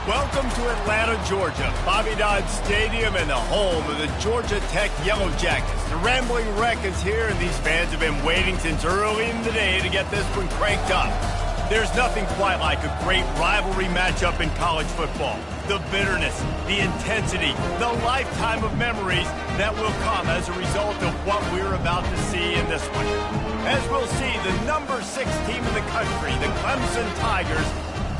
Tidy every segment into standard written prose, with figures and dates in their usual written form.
Welcome to Atlanta, Georgia, Bobby Dodd Stadium and the home of the Georgia Tech Yellow Jackets. The Rambling Wreck is here, and these fans have been waiting since early in the day to get this one cranked up. There's nothing quite like a great rivalry matchup in college football. The bitterness, the intensity, the lifetime of memories that will come as a result of what we're about to see in this one. As we'll see, the number 6 team in the country, the Clemson Tigers,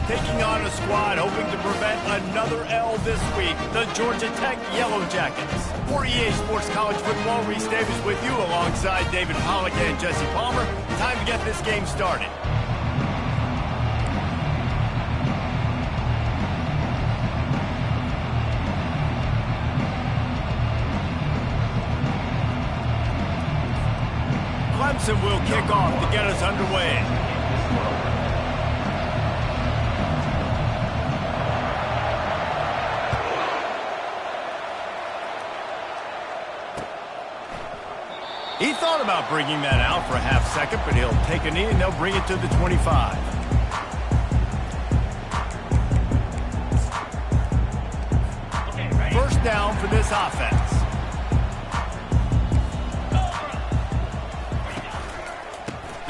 taking on a squad hoping to prevent another L this week, the Georgia Tech Yellow Jackets. For EA Sports College Football, Reese Davis with you alongside David Pollack and Jesse Palmer. Time to get this game started. Clemson will kick off to get us underway. He thought about bringing that out for a half second, but he'll take a knee and they'll bring it to the 25. First down for this offense.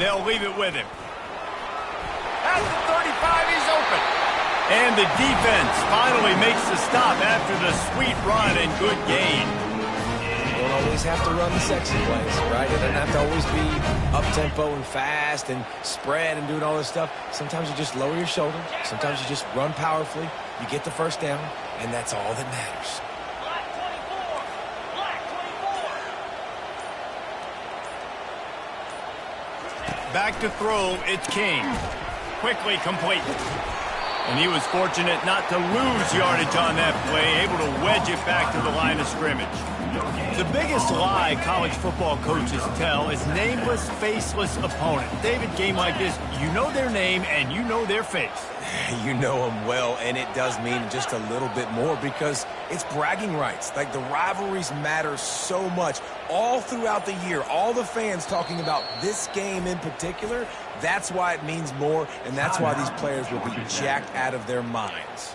They'll leave it with him. At the 35, he's open. And the defense finally makes the stop after the sweet run and good gain. You don't always have to run the sexy plays, right? It doesn't have to always be up-tempo and fast and spread and doing all this stuff. Sometimes you just lower your shoulder. Sometimes you just run powerfully. You get the first down, and that's all that matters. Back to throw, it's King. Quickly complete. And he was fortunate not to lose yardage on that play, able to wedge it back to the line of scrimmage. The biggest lie college football coaches tell is nameless, faceless opponent. David, game like this, you know their name and you know their face. You know them well, and it does mean just a little bit more because it's bragging rights. Like, the rivalries matter so much all throughout the year. All the fans talking about this game in particular, that's why it means more, and that's why these players will be jacked out of their minds.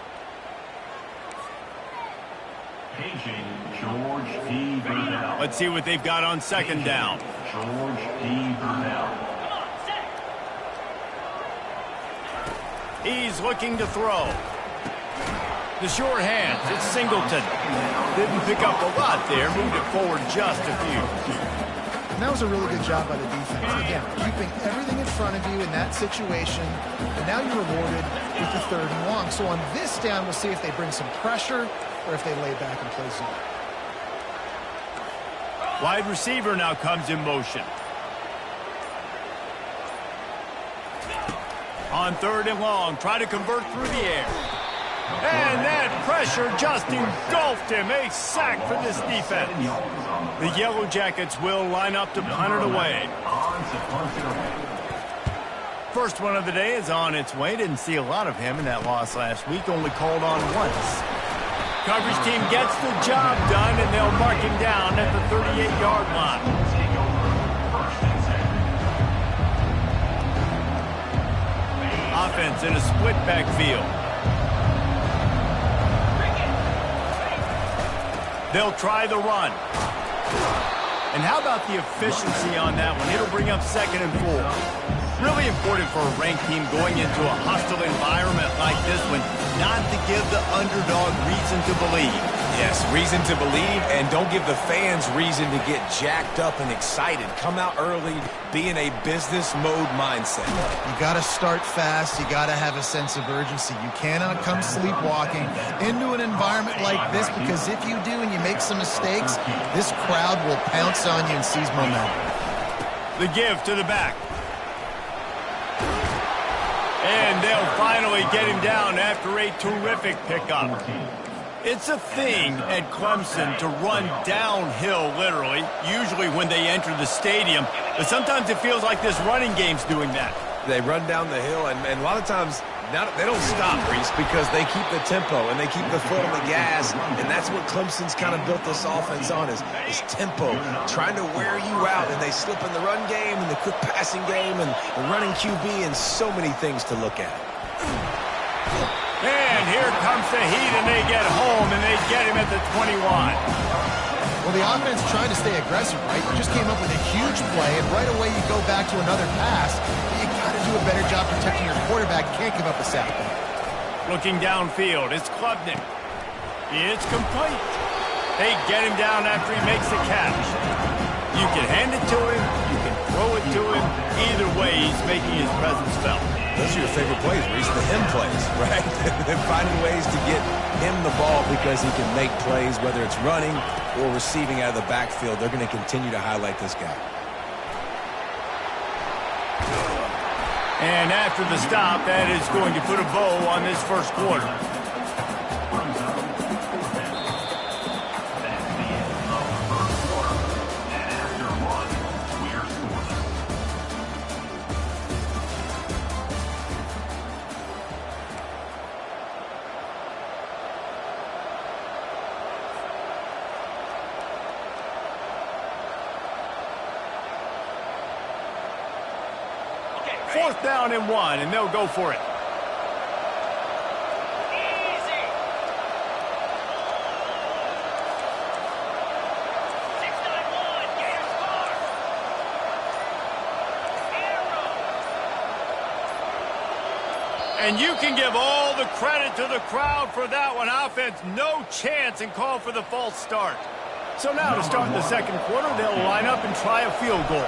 Let's see what they've got on second down. He's looking to throw. The short hands, it's Singleton. Didn't pick up a lot there, moved it forward just a few. And that was a really good job by the defense. Again, keeping everything in front of you in that situation, and now you're rewarded with the 3rd and long. So on this down, we'll see if they bring some pressure or if they lay back and play zone. Wide receiver now comes in motion. On 3rd and long, try to convert through the air. And that pressure just engulfed him. A sack for this defense. The Yellow Jackets will line up to punt it away. First one of the day is on its way. Didn't see a lot of him in that loss last week. Only called on once. Coverage team gets the job done, and they'll mark him down at the 38-yard line. Offense in a split backfield. They'll try the run. And how about the efficiency on that one? It'll bring up 2nd and 4. Really important for a ranked team going into a hostile environment like this one, not to give the underdog reason to believe. Yes, reason to believe, and don't give the fans reason to get jacked up and excited. Come out early, be in a business mode mindset. You got to start fast. You got to have a sense of urgency. You cannot come sleepwalking into an environment like this, because if you do and you make some mistakes, this crowd will pounce on you and seize momentum. The give to the back. And they'll finally get him down after a terrific pickup. It's a thing at Clemson to run downhill, literally, usually when they enter the stadium. But sometimes it feels like this running game's doing that. They run down the hill, and a lot of times they don't stop, Reese, because they keep the tempo and they keep the foot on the gas, and that's what Clemson's kind of built this offense on is tempo, trying to wear you out, and they slip in the run game and the quick passing game and the running QB and so many things to look at. And here here comes the heat, and they get home, and they get him at the 21. Well, the offense trying to stay aggressive, right? You just came up with a huge play, and right away you go back to another pass. You got to do a better job protecting your quarterback. Can't give up a sack. Looking downfield, it's Klubnik. It's complete. They get him down after he makes the catch. You can hand it to him, you can throw it to him. Either way, he's making his presence felt. Those are your favorite plays, Reese, the him plays, right? They're finding ways to get him the ball because he can make plays, whether it's running or receiving out of the backfield. They're going to continue to highlight this guy. And after the stop, that is going to put a bow on this first quarter. Fourth down and 1, and they'll go for it. Easy. 6-9-1, Gators score. And you can give all the credit to the crowd for that one. Offense, no chance, and call for the false start. So now to start the second quarter, they'll line up and try a field goal.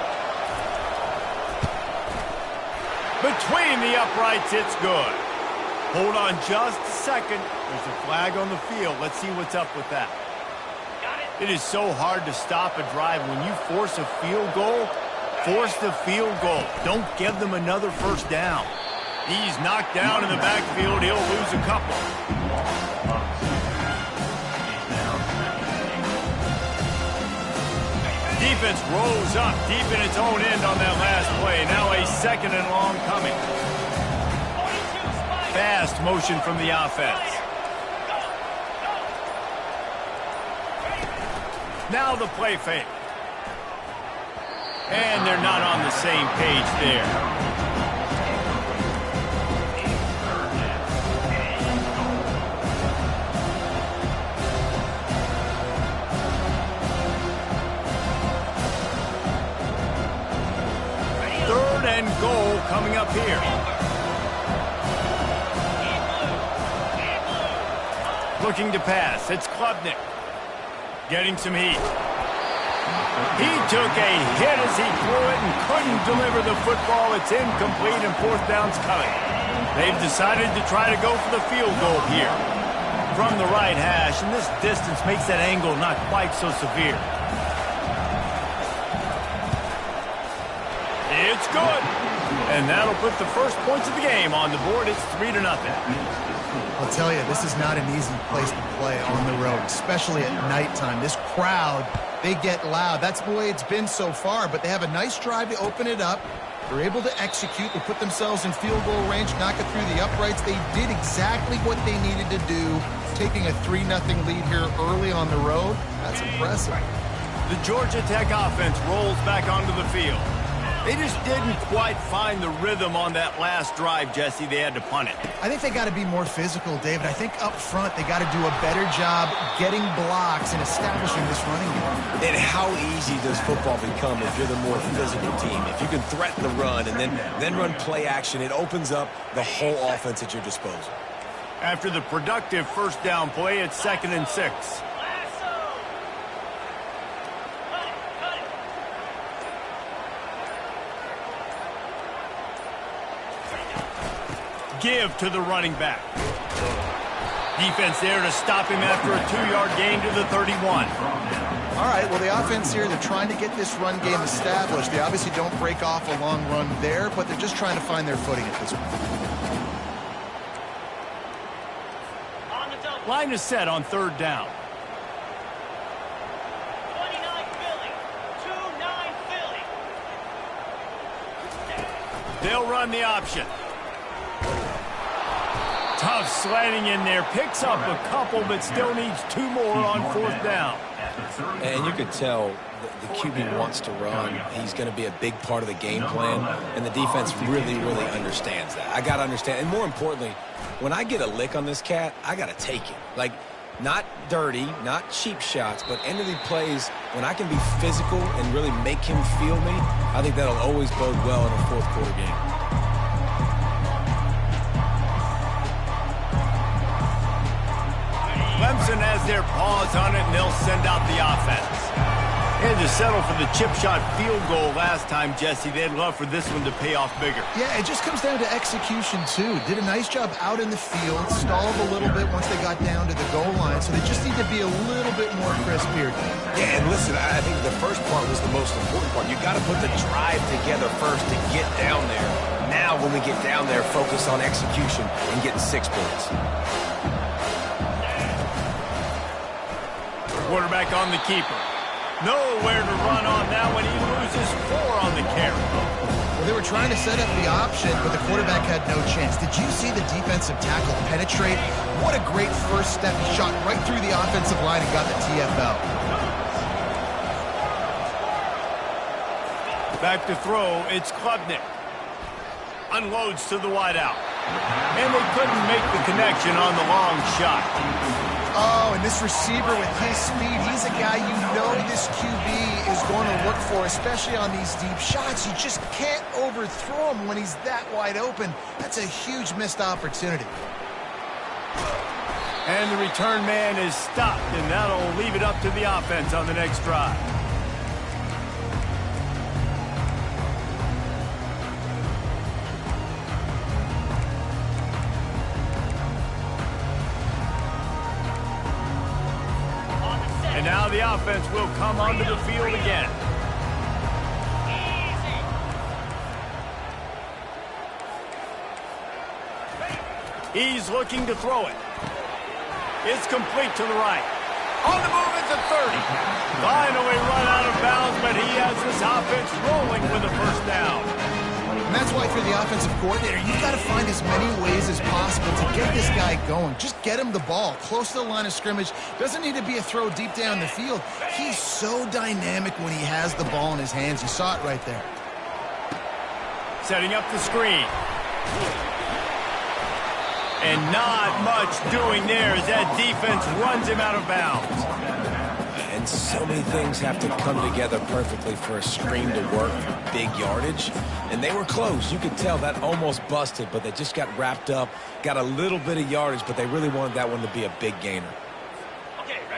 Between the uprights, it's good. Hold on just a second. There's a flag on the field. Let's see what's up with that. It is so hard to stop a drive. When you force a field goal, force the field goal. Don't give them another first down. He's knocked down in the backfield. He'll lose a couple. Defense rolls up deep in its own end on that last play. Now a second and long coming. Fast motion from the offense. Now the play fake. And they're not on the same page there. And goal coming up here. Looking to pass. It's Klubnik. Getting some heat. He took a hit as he threw it and couldn't deliver the football. It's incomplete and fourth down's coming. They've decided to try to go for the field goal here. From the right hash, and this distance makes that angle not quite so severe. It's good. And that'll put the first points of the game on the board. It's 3-0. I'll tell you, this is not an easy place to play on the road, especially at nighttime. This crowd, they get loud. That's the way it's been so far, but they have a nice drive to open it up. They're able to execute. They put themselves in field goal range, knock it through the uprights. They did exactly what they needed to do, taking a 3-0 lead here early on the road. That's impressive. The Georgia Tech offense rolls back onto the field. They just didn't quite find the rhythm on that last drive, Jesse. They had to punt it. I think they got to be more physical, David. I think up front they got to do a better job getting blocks and establishing this running game. And how easy does football become if you're the more physical team? If you can threaten the run and then run play action, it opens up the whole offense at your disposal. After the productive first down play, it's 2nd and 6. Give to the running back. Defense there to stop him after a 2-yard gain to the 31. All right, well, the offense here, they're trying to get this run game established. They obviously don't break off a long run there, but they're just trying to find their footing at this point. Line is set on 3rd down. 29 Philly. 2-9 Philly. They'll run the option. Tough slanting in there. Picks up a couple, but still needs 2 more on 4th down. And you could tell the QB wants to run. He's going to be a big part of the game plan, and the defense really, really understands that. I got to understand, and more importantly, when I get a lick on this cat, I got to take it. Like, not dirty, not cheap shots, but end of the plays, when I can be physical and really make him feel me, I think that'll always bode well in a fourth quarter game. Clemson has their paws on it, and they'll send out the offense. And to settle for the chip shot field goal last time, Jesse, they'd love for this one to pay off bigger. Yeah, it just comes down to execution, too. Did a nice job out in the field, stalled a little bit once they got down to the goal line, so they just need to be a little bit more crisp here. Yeah, and listen, I think the first part was the most important part. You got to put the drive together first to get down there. Now, when we get down there, focus on execution and getting 6 points. Quarterback on the keeper. Nowhere to run on that one. He loses 4 on the carry. Well, they were trying to set up the option, but the quarterback had no chance. Did you see the defensive tackle penetrate? What a great first step. He shot right through the offensive line and got the TFL. Back to throw. It's Klubnik. Unloads to the wideout. And they couldn't make the connection on the long shot. Oh, and this receiver with his speed, he's a guy you know this QB is going to look for, especially on these deep shots. You just can't overthrow him when he's that wide open. That's a huge missed opportunity. And the return man is stopped, and that'll leave it up to the offense on the next drive. And now the offense will come onto the field again. He's looking to throw it. It's complete to the right. On the move at the 30. Finally run out of bounds, but he has his offense rolling with a first down. And that's why for the offensive coordinator, you've got to find as many ways as possible to get this guy going. Just get him the ball close to the line of scrimmage. Doesn't need to be a throw deep down the field. He's so dynamic when he has the ball in his hands. You saw it right there. Setting up the screen. And not much doing there as that defense runs him out of bounds. And so many things have to come together perfectly for a screen to work, big yardage. And they were close. You could tell that almost busted, but they just got wrapped up, got a little bit of yardage, but they really wanted that one to be a big gainer.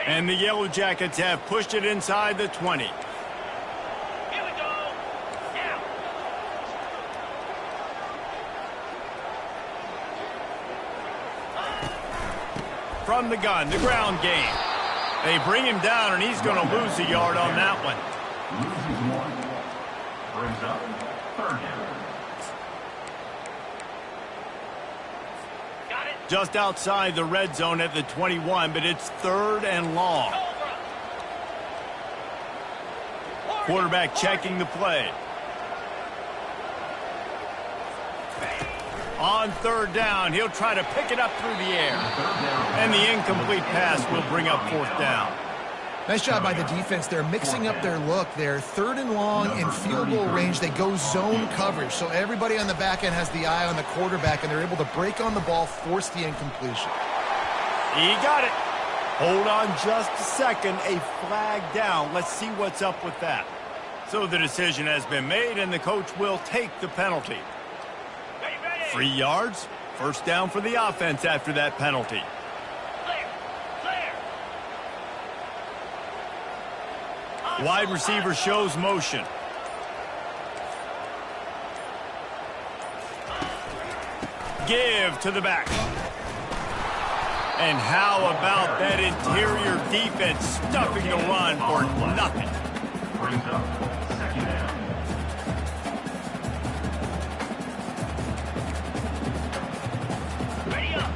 And the Yellow Jackets have pushed it inside the 20. Here we go. Now. From the gun, the ground game. They bring him down, and he's going to lose a yard on that one. Brings up third down. Got it. Just outside the red zone at the 21, but it's 3rd and long. Quarterback checking the play. On 3rd down, he'll try to pick it up through the air. And the incomplete pass will bring up 4th down. Nice job by the defense. They're mixing up their look. They're 3rd and long in field goal range. They go zone coverage. So everybody on the back end has the eye on the quarterback, and they're able to break on the ball, force the incompletion. He got it. Hold on just a second. A flag down. Let's see what's up with that. So the decision has been made, and the coach will take the penalty. 3 yards. First down for the offense after that penalty. Wide receiver shows motion. Give to the back. And how about that interior defense stuffing the run for nothing? Brings up second down.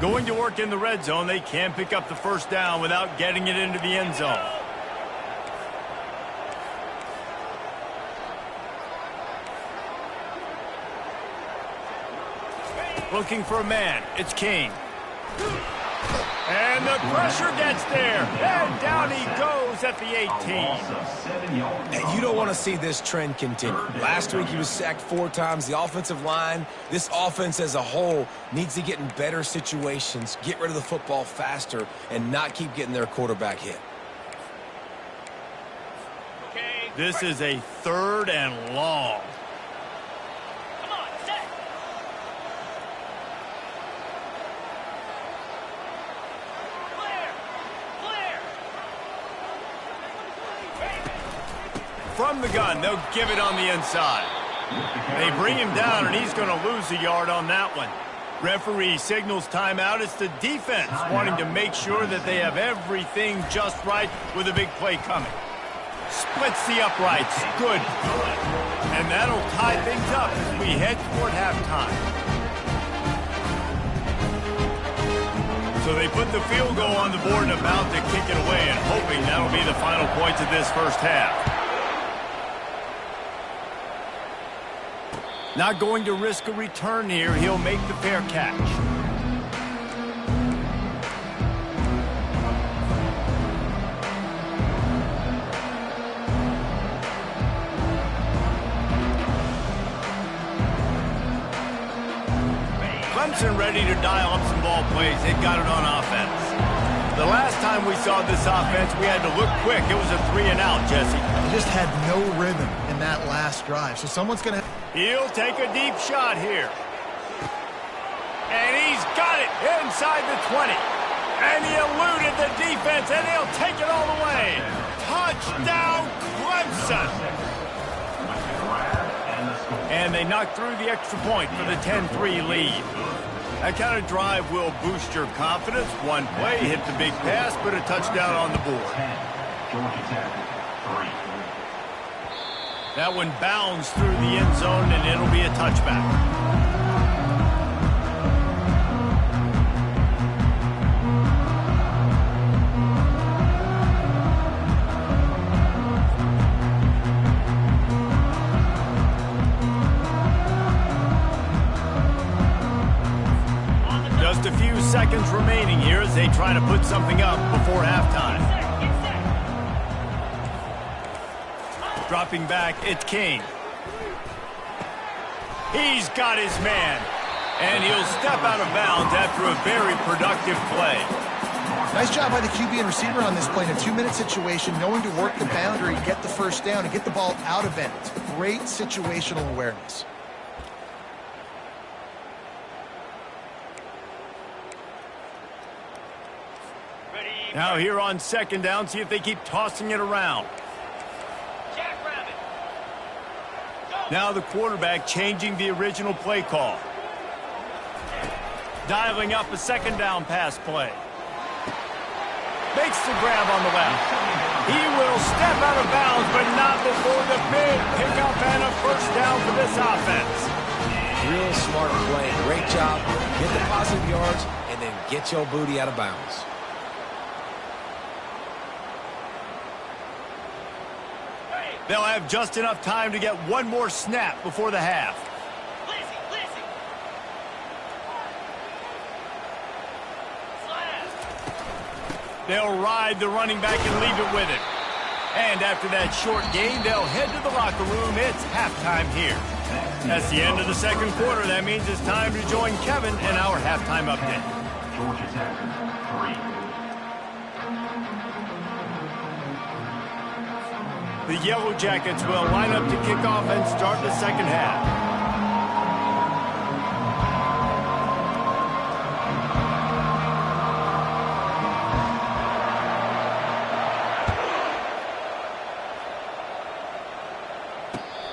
Going to work in the red zone, they can pick up the first down without getting it into the end zone. Looking for a man. It's King. And the pressure gets there. And down he goes at the 18. Loss of 7 yards. And you don't want to see this trend continue. Last week he was sacked 4 times. The offensive line, this offense as a whole, needs to get in better situations, get rid of the football faster, and not keep getting their quarterback hit. Okay. This is a 3rd and long. Come on, set. Clear. From the gun, they'll give it on the inside. They bring him down, and he's going to lose a yard on that one. Referee signals timeout. It's the defense wanting to make sure that they have everything just right with a big play coming. Splits the uprights. Good. And that'll tie things up as we head toward halftime. So they put the field goal on the board and about to kick it away, and hoping that'll be the final points of this first half. Not going to risk a return here. He'll make the fair catch. Clemson ready to dial up some ball plays. They've got it on offense. The last time we saw this offense, we had to look quick. It was a 3-and-out, Jesse. They just had no rhythm in that last drive. So someone's going to... He'll take a deep shot here. And he's got it inside the 20. And he eluded the defense, and he'll take it all the way. Touchdown, Clemson. And they knock through the extra point for the 10-3 lead. That kind of drive will boost your confidence. One play, hit the big pass, put a touchdown on the board. Georgia Tech, 3. That one bounds through the end zone, and it'll be a touchback. Just a few seconds remaining here as they try to put something up before halftime. Dropping back, it's King. He's got his man. And he'll step out of bounds after a very productive play. Nice job by the QB and receiver on this play in a 2-minute situation, knowing to work the boundary, get the first down, and get the ball out of bounds. Great situational awareness. Now here on 2nd down, see if they keep tossing it around. Jackrabbit. Go. Now the quarterback changing the original play call. Dialing up a 2nd down pass play. Makes the grab on the left. He will step out of bounds, but not before the big pickup and a first down for this offense. Real smart play. Great job. Get the positive yards, and then get your booty out of bounds. They'll have just enough time to get one more snap before the half. Lizzie. Slash. They'll ride the running back and leave it with him. And after that short gain, they'll head to the locker room. It's halftime here. That's the end of the 2nd quarter. That means it's time to join Kevin in our halftime update. Georgia Tech, 3. The Yellow Jackets will line up to kick off and start the 2nd half.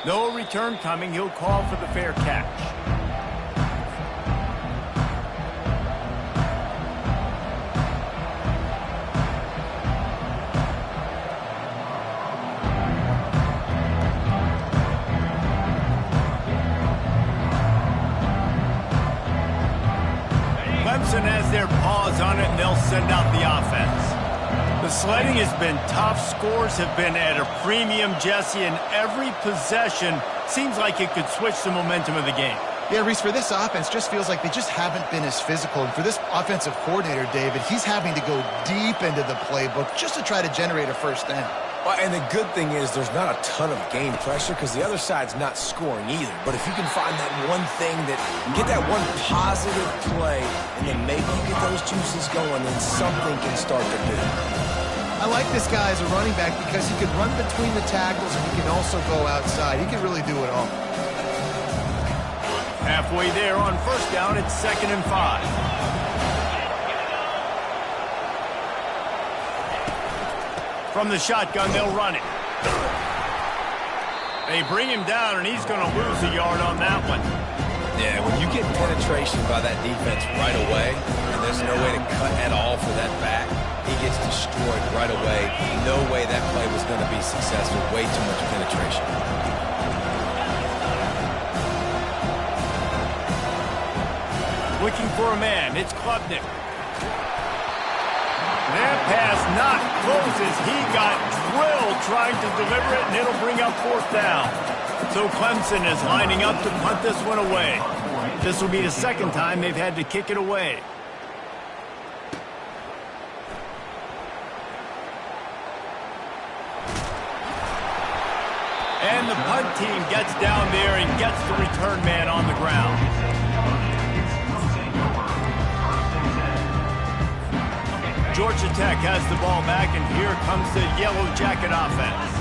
No return coming. He'll call for the fair catch. Clemson has their paws on it, and they'll send out the offense. The sledding has been tough. Scores have been at a premium, Jesse, and every possession seems like it could switch the momentum of the game. Yeah, Reese, for this offense, just feels like they just haven't been as physical. And for this offensive coordinator, David, he's having to go deep into the playbook just to try to generate a first down. Well, and the good thing is there's not a ton of game pressure because the other side's not scoring either. But if you can find that one thing get that one positive play, and then maybe you get those juices going, then something can start to do. I like this guy as a running back because he can run between the tackles and he can also go outside. He can really do it all. Halfway there on first down, it's 2nd and 5. From the shotgun, they'll run it. They bring him down, and he's going to lose a yard on that one. Yeah, when you get penetration by that defense right away, and there's no way to cut at all for that back, he gets destroyed right away. No way that play was going to be successful. Way too much penetration. Looking for a man. It's Klubnik. That pass not closes. He got drilled trying to deliver it, and it'll bring up 4th down. So Clemson is lining up to punt this one away. This will be the 2nd time they've had to kick it away. And the punt team gets down there and gets the return man on the ground. Georgia Tech has the ball back, and here comes the Yellow Jacket offense.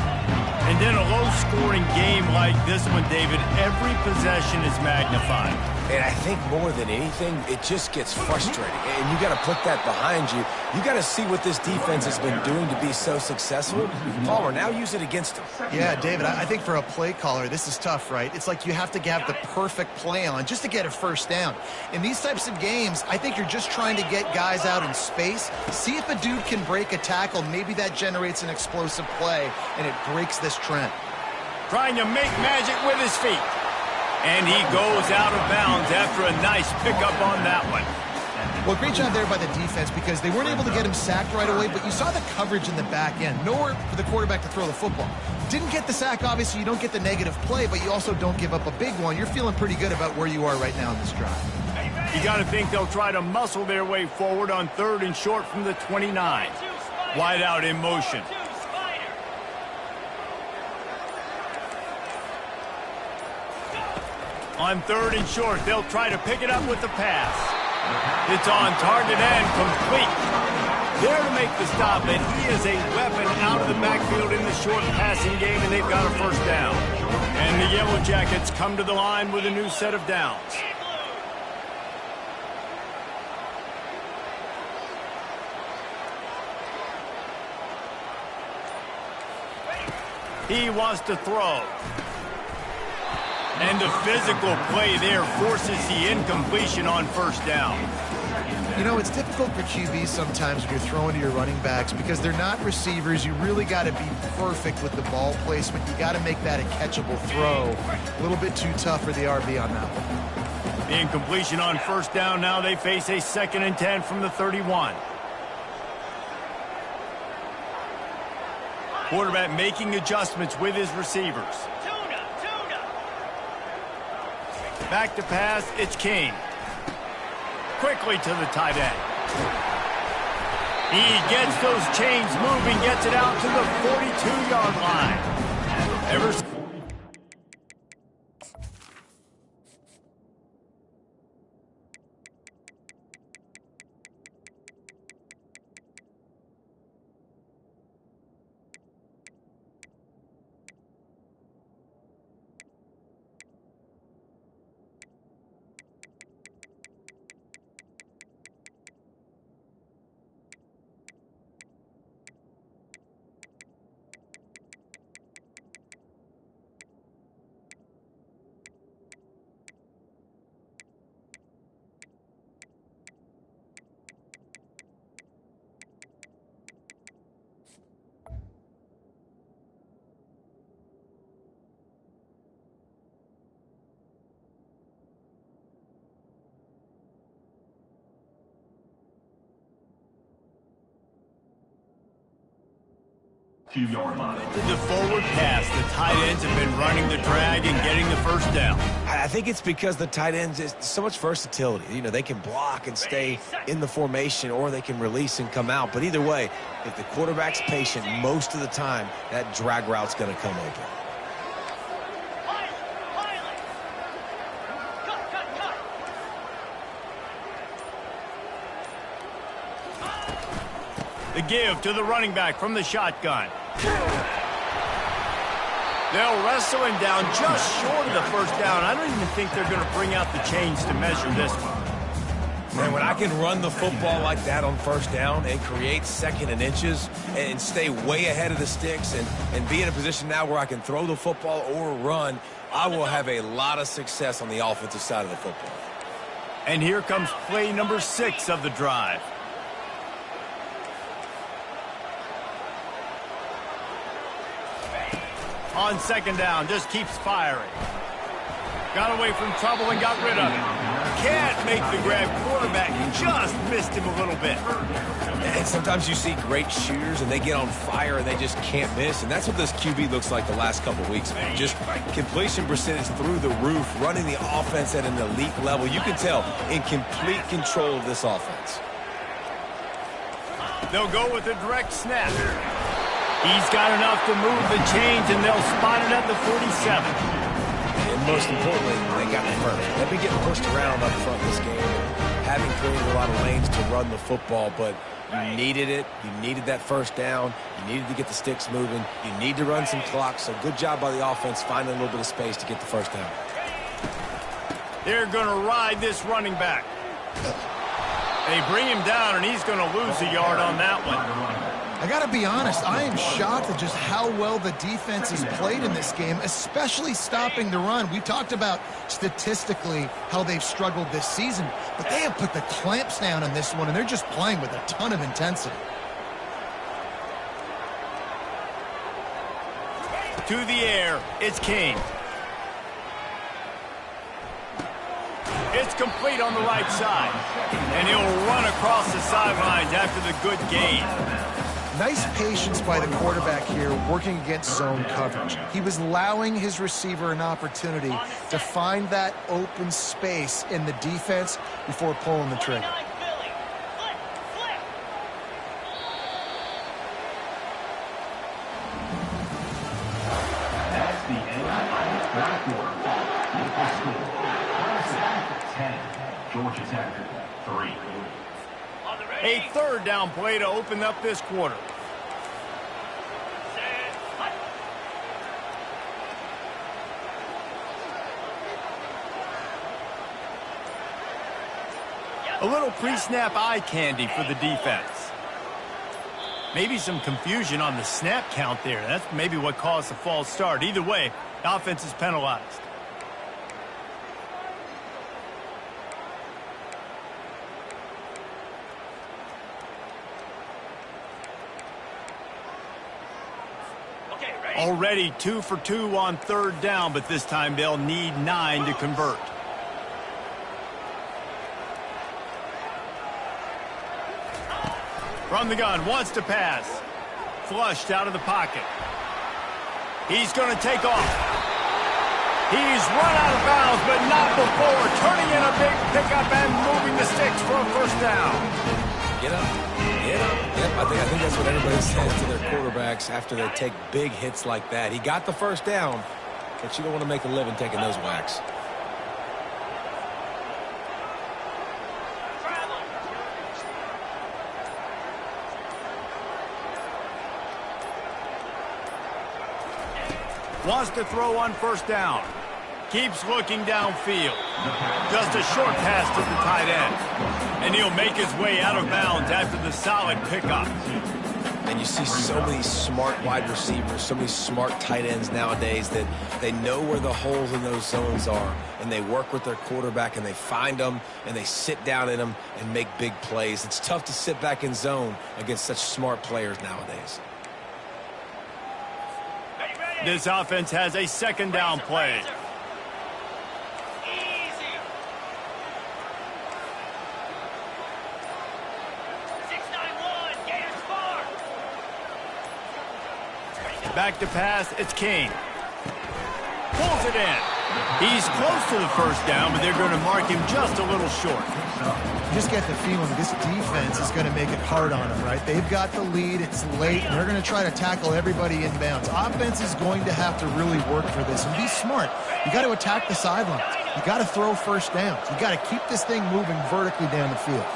And in a low-scoring game like this one, David, every possession is magnified. And I think more than anything, it just gets frustrating. And you got to put that behind you. You got to see what this defense has been doing to be so successful. Palmer, now use it against them. Yeah, David, I think for a play caller, this is tough, right? It's like you have to have the perfect play on just to get a first down. In these types of games, I think you're just trying to get guys out in space, see if a dude can break a tackle. Maybe that generates an explosive play, and it breaks this trend. Trying to make magic with his feet. And he goes out of bounds after a nice pickup on that one. Well, great job there by the defense because they weren't able to get him sacked right away, but you saw the coverage in the back end. Nowhere for the quarterback to throw the football. Didn't get the sack, obviously. You don't get the negative play, but you also don't give up a big one. You're feeling pretty good about where you are right now in this drive. You got to think they'll try to muscle their way forward on 3rd and short from the 29. Wide out in motion. On 3rd and short, they'll try to pick it up with the pass. It's on target and complete. There to make the stop, and he is a weapon out of the backfield in the short passing game, and they've got a first down. And the Yellow Jackets come to the line with a new set of downs. He wants to throw. And the physical play there forces the incompletion on first down. You know, it's difficult for QBs sometimes when you're throwing to your running backs because they're not receivers. You really got to be perfect with the ball placement. You got to make that a catchable throw. A little bit too tough for the RB on that one. The incompletion on first down. Now they face a 2nd and 10 from the 31. Quarterback making adjustments with his receivers. Back to pass, it's King. Quickly to the tight end. He gets those chains moving, gets it out to the 42-yard line. Ever 2-yard line. The forward pass, the tight ends have been running the drag and getting the first down. I think it's because the tight ends is so much versatility. You know, they can block and stay in the formation, or they can release and come out. But either way, if the quarterback's patient most of the time, that drag route's going to come open. The give to the running back from the shotgun. They'll wrestle him down just short of the first down. I don't even think they're going to bring out the chains to measure this one. Man, when I can run the football like that on first down and create second and inches and stay way ahead of the sticks and be in a position now where I can throw the football or run, I will have a lot of success on the offensive side of the football. And here comes play number 6 of the drive. On second down, just keeps firing. Got away from trouble and got rid of it. Can't make the grab. Quarterback just missed him a little bit. And sometimes you see great shooters and they get on fire and they just can't miss. And that's what this QB looks like the last couple of weeks, man. Just completion percentage through the roof, running the offense at an elite level. You can tell in complete control of this offense. They'll go with a direct snap. He's got enough to move the chains, and they'll spot it at the 47. And most importantly, they got the first. They've been getting pushed around up front this game, having created a lot of lanes to run the football, but you needed it. You needed that first down. You needed to get the sticks moving. You need to run some clock, so good job by the offense finding a little bit of space to get the first down. They're going to ride this running back. They bring him down, and he's going to lose a yard on that one. I got to be honest, I am shocked at just how well the defense has played in this game, especially stopping the run. We talked about statistically how they've struggled this season, but they have put the clamps down on this one, and they're just playing with a ton of intensity. To the air, it's King. It's complete on the right side, and he'll run across the sidelines after the good gain. Nice patience by the quarterback here, working against zone coverage. He was allowing his receiver an opportunity to find that open space in the defense before pulling the trigger. That's the end of the third quarter. With the score, 10, Georgia Tech 3. A third down play to open up this quarter. A little pre-snap eye candy for the defense. Maybe some confusion on the snap count there. That's maybe what caused the false start. Either way, the offense is penalized. Already 2 for 2 on third down, but this time they'll need 9 to convert. From the gun, wants to pass. Flushed out of the pocket. He's going to take off. He's run out of bounds, but not before. Turning in a big pickup and moving the sticks for a first down. Get up. Get up. Yep, I think that's what everybody says to their quarterbacks after they take big hits like that. He got the first down, but you don't want to make a living taking those whacks. Wants to throw on first down. Keeps looking downfield. Just a short pass to the tight end. And he'll make his way out of bounds after the solid pickup. And you see so many smart wide receivers, so many smart tight ends nowadays that they know where the holes in those zones are, and they work with their quarterback, and they find them, and they sit down in them and make big plays. It's tough to sit back in zone against such smart players nowadays. This offense has a second down play. Easy. 6-9-1, Gators far. Back to pass, it's King. Pulls it in. He's close to the first down, but they're going to mark him just a little short. You just get the feeling this defense is going to make it hard on them, right? They've got the lead, it's late, and they're going to try to tackle everybody inbounds. Offense is going to have to really work for this and be smart. You got to attack the sidelines. You got to throw first downs. You got to keep this thing moving vertically down the field.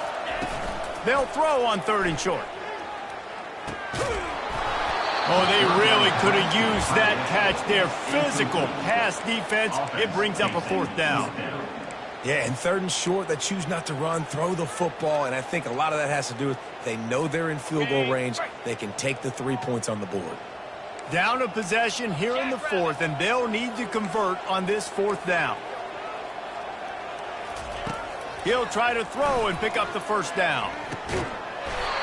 They'll throw on 3rd and short. Oh, they really could have used that catch there. Physical pass defense. It brings up a 4th down. Yeah, and 3rd and short, they choose not to run, throw the football, and I think a lot of that has to do with they know they're in field goal range. They can take the 3 points on the board. Down a possession here in the 4th, and they'll need to convert on this 4th down. He'll try to throw and pick up the 1st down.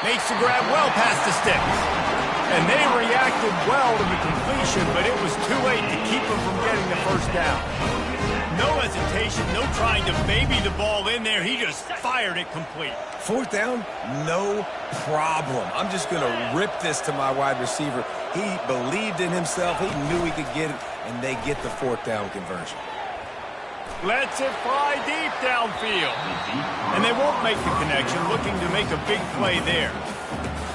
Makes the grab well past the sticks. And they reacted well to the completion, but it was too late to keep them from getting the 1st down. No hesitation, no trying to baby the ball in there. He just fired it complete. 4th down, no problem. I'm just going to rip this to my wide receiver. He believed in himself. He knew he could get it, and they get the 4th down conversion. Lets it fly deep downfield. And they won't make the connection, looking to make a big play there.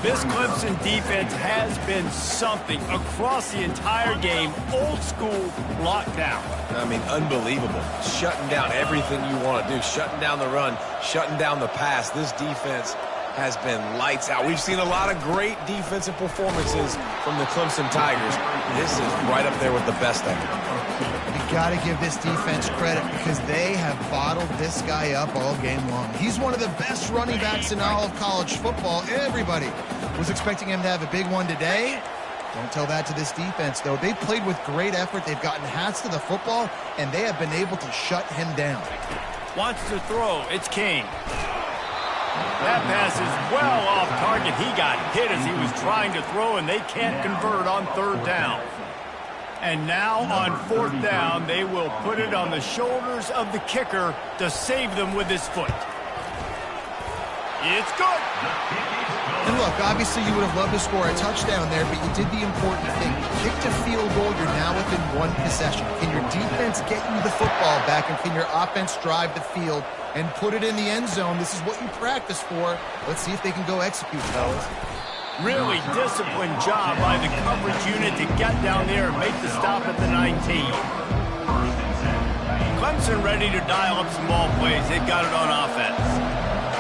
This Clemson defense has been something across the entire game. Old school lockdown. I mean, unbelievable. Shutting down everything you want to do. Shutting down the run, shutting down the pass. This defense has been lights out. We've seen a lot of great defensive performances from the Clemson Tigers. This is right up there with the best of them. You got to give this defense credit because they have bottled this guy up all game long. He's one of the best running backs in all of college football. Everybody was expecting him to have a big one today. Don't tell that to this defense, though. They've played with great effort. They've gotten hats to the football, and they have been able to shut him down. Wants to throw. It's King. That pass is well off target. He got hit as he was trying to throw, and they can't convert on 3rd down. And now on 4th down, they will put it on the shoulders of the kicker to save them with his foot. It's good. And look, obviously you would have loved to score a touchdown there, but you did the important thing. You kicked a field goal, you're now within 1 possession. Can your defense get you the football back, and can your offense drive the field and put it in the end zone? This is what you practice for. Let's see if they can go execute, fellas. Really disciplined job by the coverage unit to get down there and make the stop at the 19. Clemson ready to dial up some ball plays. They've got it on offense.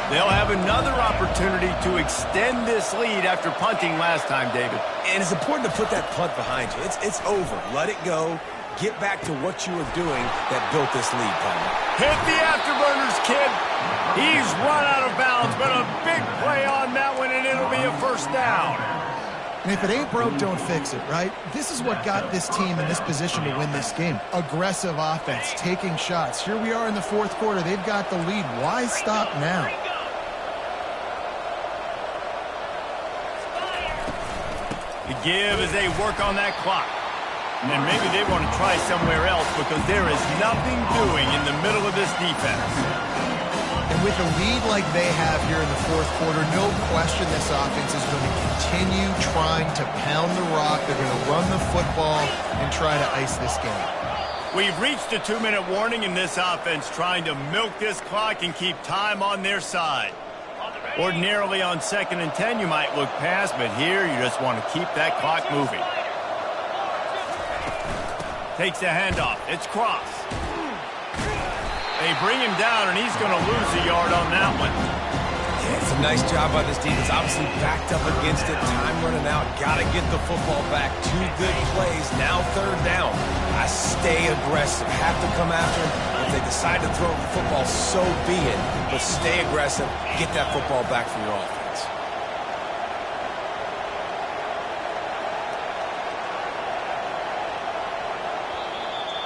They'll have another opportunity to extend this lead after punting last time, David. And it's important to put that punt behind you. It's over. Let it go. Get back to what you were doing that built this lead, Palmer. Hit the afterburners, kid. He's run out of bounds, but a big play on that one, and it'll be a 1st down. And if it ain't broke, don't fix it, right? This is what got this team in this position to win this game. Aggressive offense, taking shots. Here we are in the 4th quarter. They've got the lead. Why stop now? The give as they work on that clock. And maybe they want to try somewhere else because there is nothing doing in the middle of this defense. And with a lead like they have here in the 4th quarter, no question this offense is going to continue trying to pound the rock. They're going to run the football and try to ice this game. We've reached a 2-minute warning in this offense, trying to milk this clock and keep time on their side. Ordinarily on 2nd and 10, you might look past, but here you just want to keep that clock moving. Takes the handoff. It's Cross. They bring him down, and he's going to lose a yard on that one. Yeah, it's a nice job by this defense. Obviously backed up against it. Time running out. Got to get the football back. 2 good plays. Now 3rd down. I stay aggressive. Have to come after him. If they decide to throw the football, so be it. But stay aggressive. Get that football back for your offense.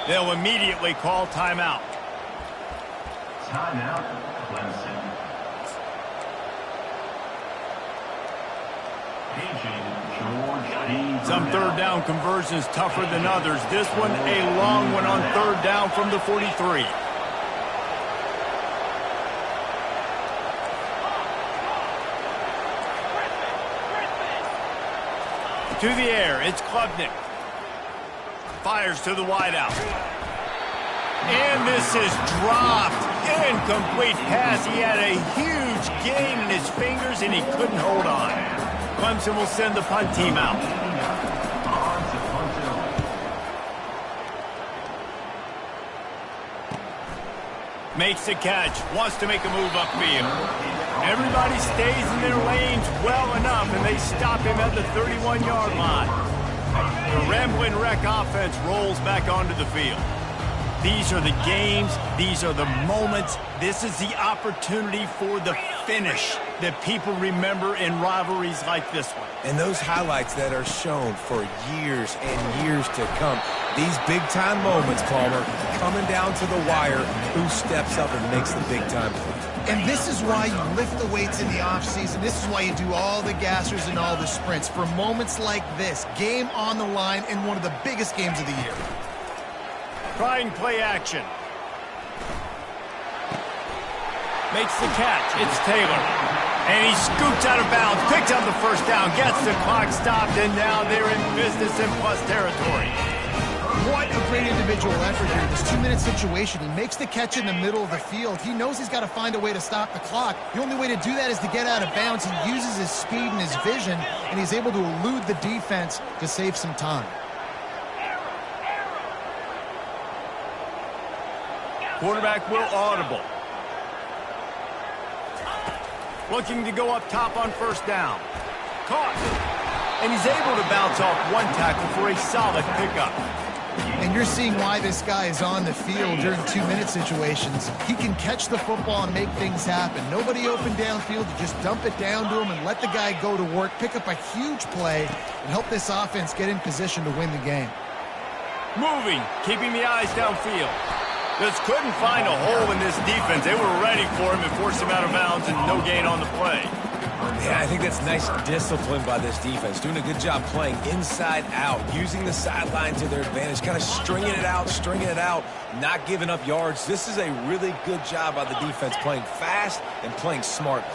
They'll immediately call timeout. Timeout, Clemson. Some 3rd down conversions tougher than others. This one, a long one on 3rd down from the 43. To the air, it's Klubnik. Fires to the wideout. And this is dropped. Incomplete pass. He had a huge gain in his fingers, and he couldn't hold on. Clemson will send the punt team out. Makes the catch. Wants to make a move upfield. Everybody stays in their lanes well enough, and they stop him at the 31-yard line. The Rambling Wreck offense rolls back onto the field. These are the games. These are the moments. This is the opportunity for the finish that people remember in rivalries like this one. And those highlights that are shown for years and years to come. These big-time moments, Palmer, coming down to the wire, who steps up and makes the big-time play. And this is why you lift the weights in the offseason. This is why you do all the gassers and all the sprints. For moments like this, game on the line in one of the biggest games of the year. Trying play action. Makes the catch. It's Taylor. And he scoops out of bounds, picks up the first down, gets the clock stopped, and now they're in business in plus territory. What a great individual effort here. This 2-minute situation. He makes the catch in the middle of the field. He knows he's got to find a way to stop the clock. The only way to do that is to get out of bounds. He uses his speed and his vision, and he's able to elude the defense to save some time. Quarterback will audible. Looking to go up top on first down. Caught. And he's able to bounce off one tackle for a solid pickup. And you're seeing why this guy is on the field during 2-minute situations. He can catch the football and make things happen. Nobody open downfield. You just dump it down to him and let the guy go to work, pick up a huge play, and help this offense get in position to win the game. Moving, keeping the eyes downfield. Just couldn't find a hole in this defense. They were ready for him and forced him out of bounds, and no gain on the play. Yeah, I think that's nice discipline by this defense. Doing a good job playing inside out, using the sideline to their advantage, kind of stringing it out, not giving up yards. This is a really good job by the defense, playing fast and playing smartly.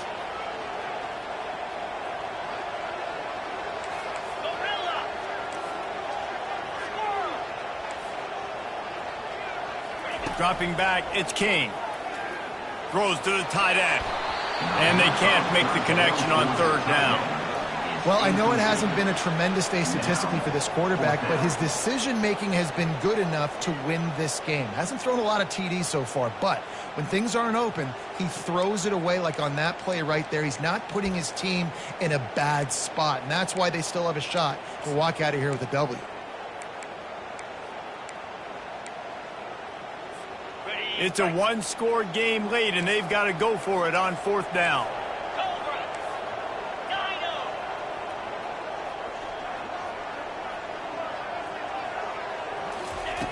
Dropping back, it's King. Throws to the tight end. And they can't make the connection on third down. Well, I know it hasn't been a tremendous day statistically for this quarterback, but his decision-making has been good enough to win this game. Hasn't thrown a lot of TDs so far, but when things aren't open, he throws it away like on that play right there. He's not putting his team in a bad spot, and that's why they still have a shot to walk out of here with a W. It's a one-score game late, and they've got to go for it on fourth down.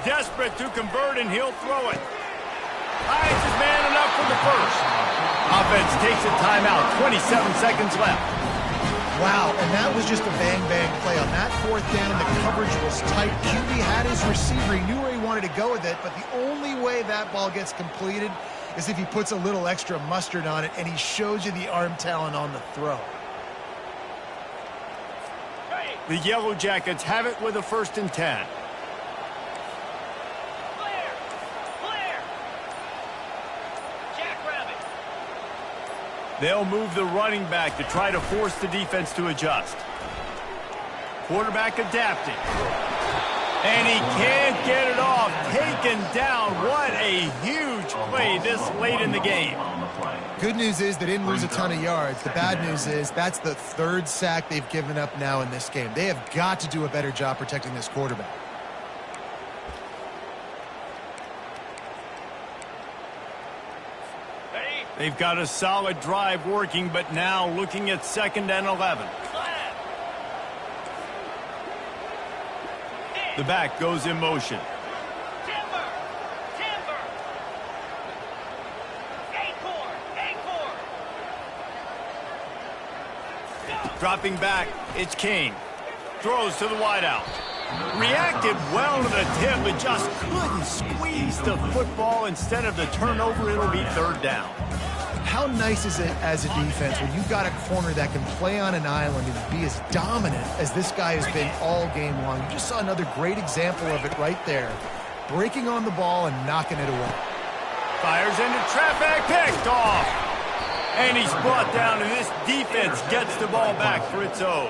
Desperate to convert, and he'll throw it. Hides his man enough for the first. Offense takes a timeout. 27 seconds left. Wow, and that was just a bang-bang play. On that fourth down, the coverage was tight. QB had his receiver. He knew where he wanted to go with it, but the only way that ball gets completed is if he puts a little extra mustard on it, and he shows you the arm talent on the throw. The Yellow Jackets have it with a 1st and 10. They'll move the running back to try to force the defense to adjust. Quarterback adapting. And he can't get it off. Taken down. What a huge play this late in the game. Good news is they didn't lose a ton of yards. The bad news is that's the 3rd sack they've given up now in this game. They have got to do a better job protecting this quarterback. They've got a solid drive working, but now looking at 2nd and 11. The back goes in motion. Timber! Dropping back, it's King. Throws to the wideout. Reacted well to the tip, but just couldn't squeeze the football. Instead of the turnover, it'll be 3rd down. How nice is it as a defense when you've got a corner that can play on an island and be as dominant as this guy has been all game long? You just saw another great example of it right there. Breaking on the ball and knocking it away. Fires into traffic, picked off. And he's brought down, and this defense gets the ball back for its own.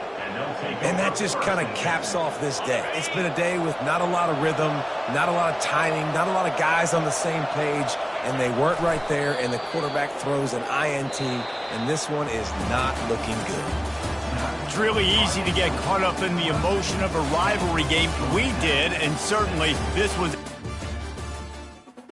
And that just kind of caps off this day. It's been a day with not a lot of rhythm, not a lot of timing, not a lot of guys on the same page, and they weren't right there, and the quarterback throws an INT, and this one is not looking good. It's really easy to get caught up in the emotion of a rivalry game. We did, and certainly this was